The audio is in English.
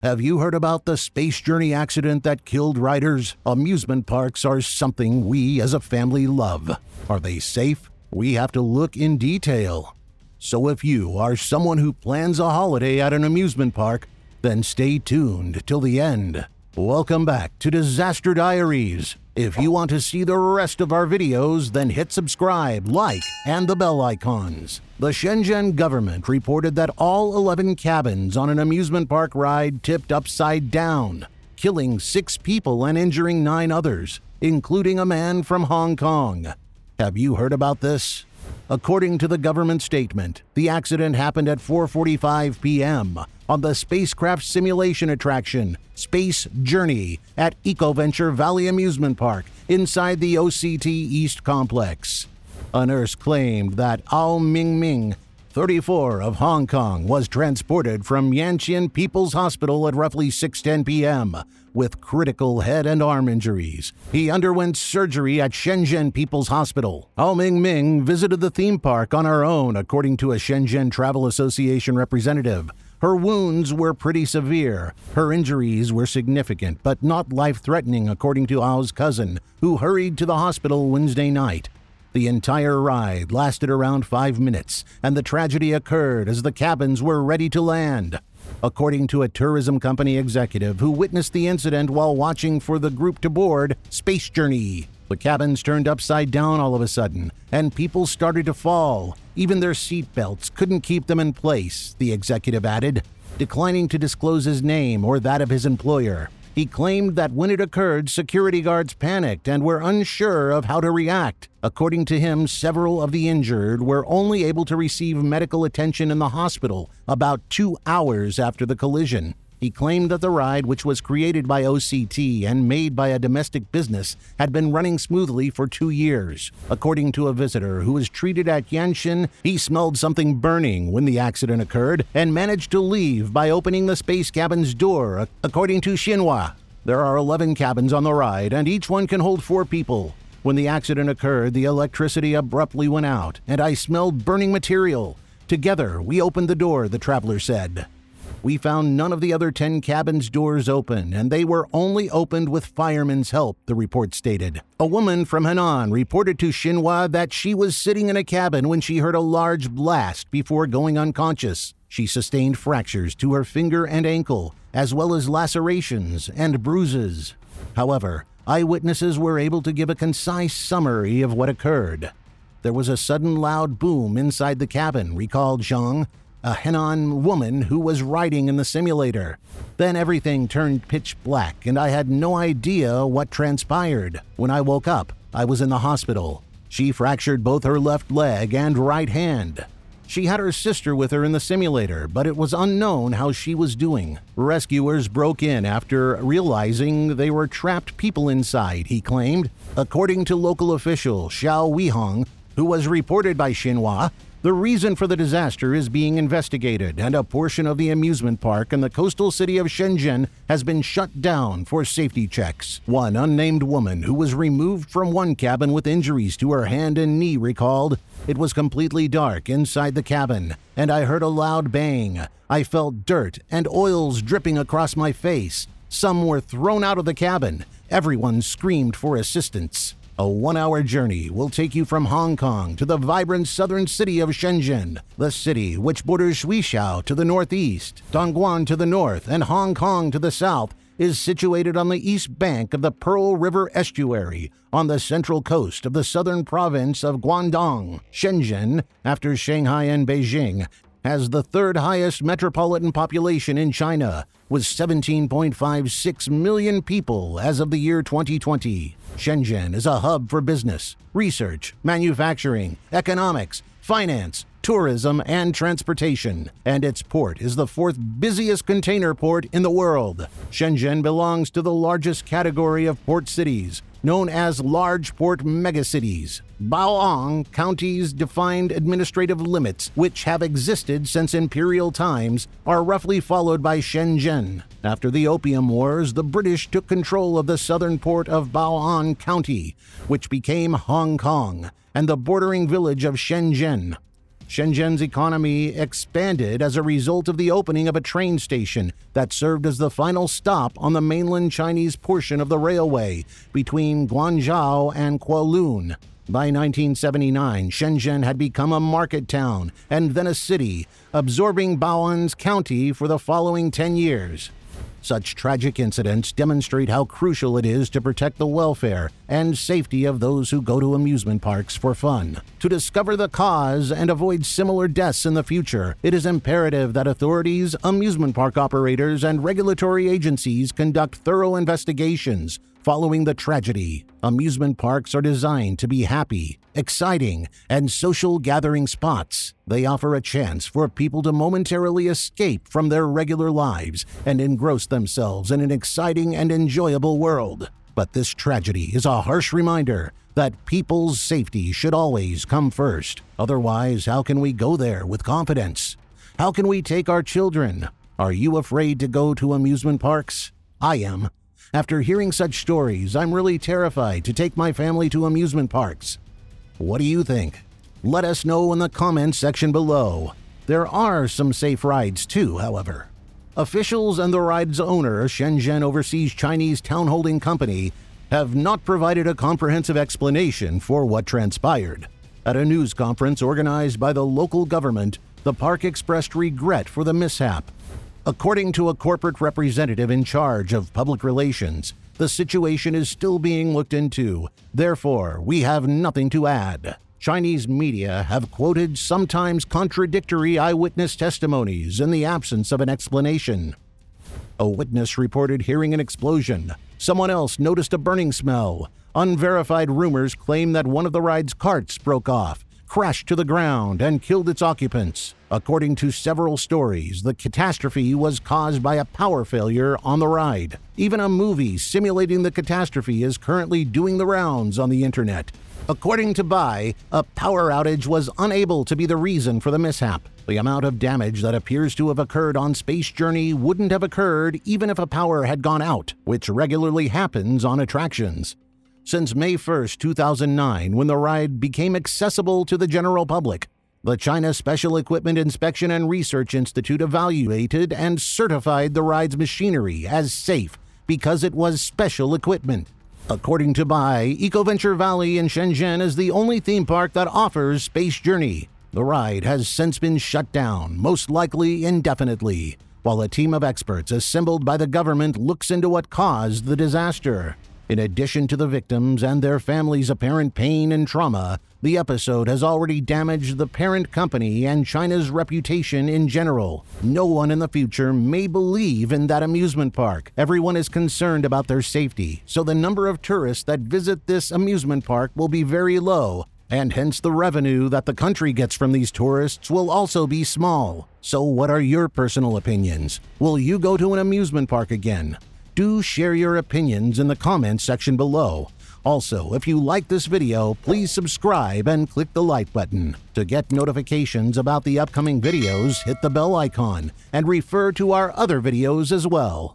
Have you heard about the space journey accident that killed riders? Amusement parks are something we as a family love. Are they safe? We have to look in detail. So if you are someone who plans a holiday at an amusement park, then stay tuned till the end. Welcome back to Disaster Diaries. If you want to see the rest of our videos, then hit subscribe, like, and the bell icons. The Shenzhen government reported that all 11 cabins on an amusement park ride tipped upside down, killing 6 people and injuring 9 others, including a man from Hong Kong. Have you heard about this? According to the government statement, the accident happened at 4:45 p.m. on the spacecraft simulation attraction Space Journey at Ecoadventure Valley amusement park inside the OCT East complex. A nurse claimed that Ao Ming, 34, of Hong Kong, was transported from Yanqian People's Hospital at roughly 6:10 p.m. with critical head and arm injuries. He underwent surgery at Shenzhen People's Hospital. Ao Ming visited the theme park on her own, according to a Shenzhen Travel Association representative. Her wounds were pretty severe. Her injuries were significant, but not life-threatening, according to Ao's cousin, who hurried to the hospital Wednesday night. The entire ride lasted around 5 minutes, and the tragedy occurred as the cabins were ready to land. According to a tourism company executive who witnessed the incident while watching for the group to board Space Journey, the cabins turned upside down all of a sudden, and people started to fall. Even their seat belts couldn't keep them in place, the executive added, declining to disclose his name or that of his employer. He claimed that when it occurred, security guards panicked and were unsure of how to react. According to him, several of the injured were only able to receive medical attention in the hospital about 2 hours after the collision. He claimed that the ride, which was created by OCT and made by a domestic business, had been running smoothly for 2 years. According to a visitor who was treated at Yanqian, he smelled something burning when the accident occurred and managed to leave by opening the space cabin's door, according to Xinhua. There are 11 cabins on the ride, and each one can hold 4 people. When the accident occurred, the electricity abruptly went out, and I smelled burning material. Together, we opened the door, the traveler said. We found none of the other 10 cabins' doors open, and they were only opened with firemen's help, the report stated. A woman from Henan reported to Xinhua that she was sitting in a cabin when she heard a large blast before going unconscious. She sustained fractures to her finger and ankle, as well as lacerations and bruises. However, eyewitnesses were able to give a concise summary of what occurred. There was a sudden loud boom inside the cabin, recalled Zhang, a Henan woman who was riding in the simulator. Then everything turned pitch black, and I had no idea what transpired. When I woke up, I was in the hospital. She fractured both her left leg and right hand. She had her sister with her in the simulator, but it was unknown how she was doing. Rescuers broke in after realizing they were trapped people inside, he claimed. According to local official Xiao Weihong, who was reported by Xinhua, the reason for the disaster is being investigated, and a portion of the amusement park in the coastal city of Shenzhen has been shut down for safety checks. One unnamed woman who was removed from one cabin with injuries to her hand and knee recalled, "It was completely dark inside the cabin, and I heard a loud bang. I felt dirt and oils dripping across my face. Some were thrown out of the cabin. Everyone screamed for assistance." A 1-hour journey will take you from Hong Kong to the vibrant southern city of Shenzhen, the city which borders Shuixiao to the northeast, Dongguan to the north, and Hong Kong to the south, is situated on the east bank of the Pearl River estuary on the central coast of the southern province of Guangdong. Shenzhen, after Shanghai and Beijing, has the 3rd highest metropolitan population in China, with 17.56 million people as of the year 2020. Shenzhen is a hub for business, research, manufacturing, economics, finance, tourism, and transportation, and its port is the 4th busiest container port in the world. Shenzhen belongs to the largest category of port cities, known as large port megacities. Bao'an County's defined administrative limits, which have existed since imperial times, are roughly followed by Shenzhen. After the Opium Wars, the British took control of the southern port of Bao'an County, which became Hong Kong, and the bordering village of Shenzhen. Shenzhen's economy expanded as a result of the opening of a train station that served as the final stop on the mainland Chinese portion of the railway between Guangzhou and Kowloon. By 1979, Shenzhen had become a market town and then a city, absorbing Bao'an's county for the following 10 years. Such tragic incidents demonstrate how crucial it is to protect the welfare and safety of those who go to amusement parks for fun. To discover the cause and avoid similar deaths in the future, it is imperative that authorities, amusement park operators, and regulatory agencies conduct thorough investigations following the tragedy. Amusement parks are designed to be happy, exciting, and social gathering spots. They offer a chance for people to momentarily escape from their regular lives and engross themselves in an exciting and enjoyable world. But this tragedy is a harsh reminder that people's safety should always come first. Otherwise, how can we go there with confidence? How can we take our children? Are you afraid to go to amusement parks? I am. After hearing such stories, I'm really terrified to take my family to amusement parks. What do you think? Let us know in the comments section below. There are some safe rides too, however. Officials and the ride's owner, Shenzhen Overseas Chinese Town Holding Company, have not provided a comprehensive explanation for what transpired. At a news conference organized by the local government, the park expressed regret for the mishap. According to a corporate representative in charge of public relations, the situation is still being looked into. Therefore, we have nothing to add. Chinese media have quoted sometimes contradictory eyewitness testimonies in the absence of an explanation. A witness reported hearing an explosion. Someone else noticed a burning smell. Unverified rumors claim that one of the ride's carts broke off, crashed to the ground, and killed its occupants. According to several stories, the catastrophe was caused by a power failure on the ride. Even a movie simulating the catastrophe is currently doing the rounds on the internet. According to Bai, a power outage was unable to be the reason for the mishap. The amount of damage that appears to have occurred on Space Journey wouldn't have occurred even if a power had gone out, which regularly happens on attractions. Since May 1, 2009, when the ride became accessible to the general public, the China Special Equipment Inspection and Research Institute evaluated and certified the ride's machinery as safe because it was special equipment. According to Bai, Ecoadventure Valley in Shenzhen is the only theme park that offers Space Journey. The ride has since been shut down, most likely indefinitely, while a team of experts assembled by the government looks into what caused the disaster. In addition to the victims and their families' apparent pain and trauma, the episode has already damaged the parent company and China's reputation in general. No one in the future may believe in that amusement park. Everyone is concerned about their safety, so the number of tourists that visit this amusement park will be very low, and hence the revenue that the country gets from these tourists will also be small. So what are your personal opinions? Will you go to an amusement park again? Do share your opinions in the comments section below. Also, if you like this video, please subscribe and click the like button. To get notifications about the upcoming videos, hit the bell icon and refer to our other videos as well.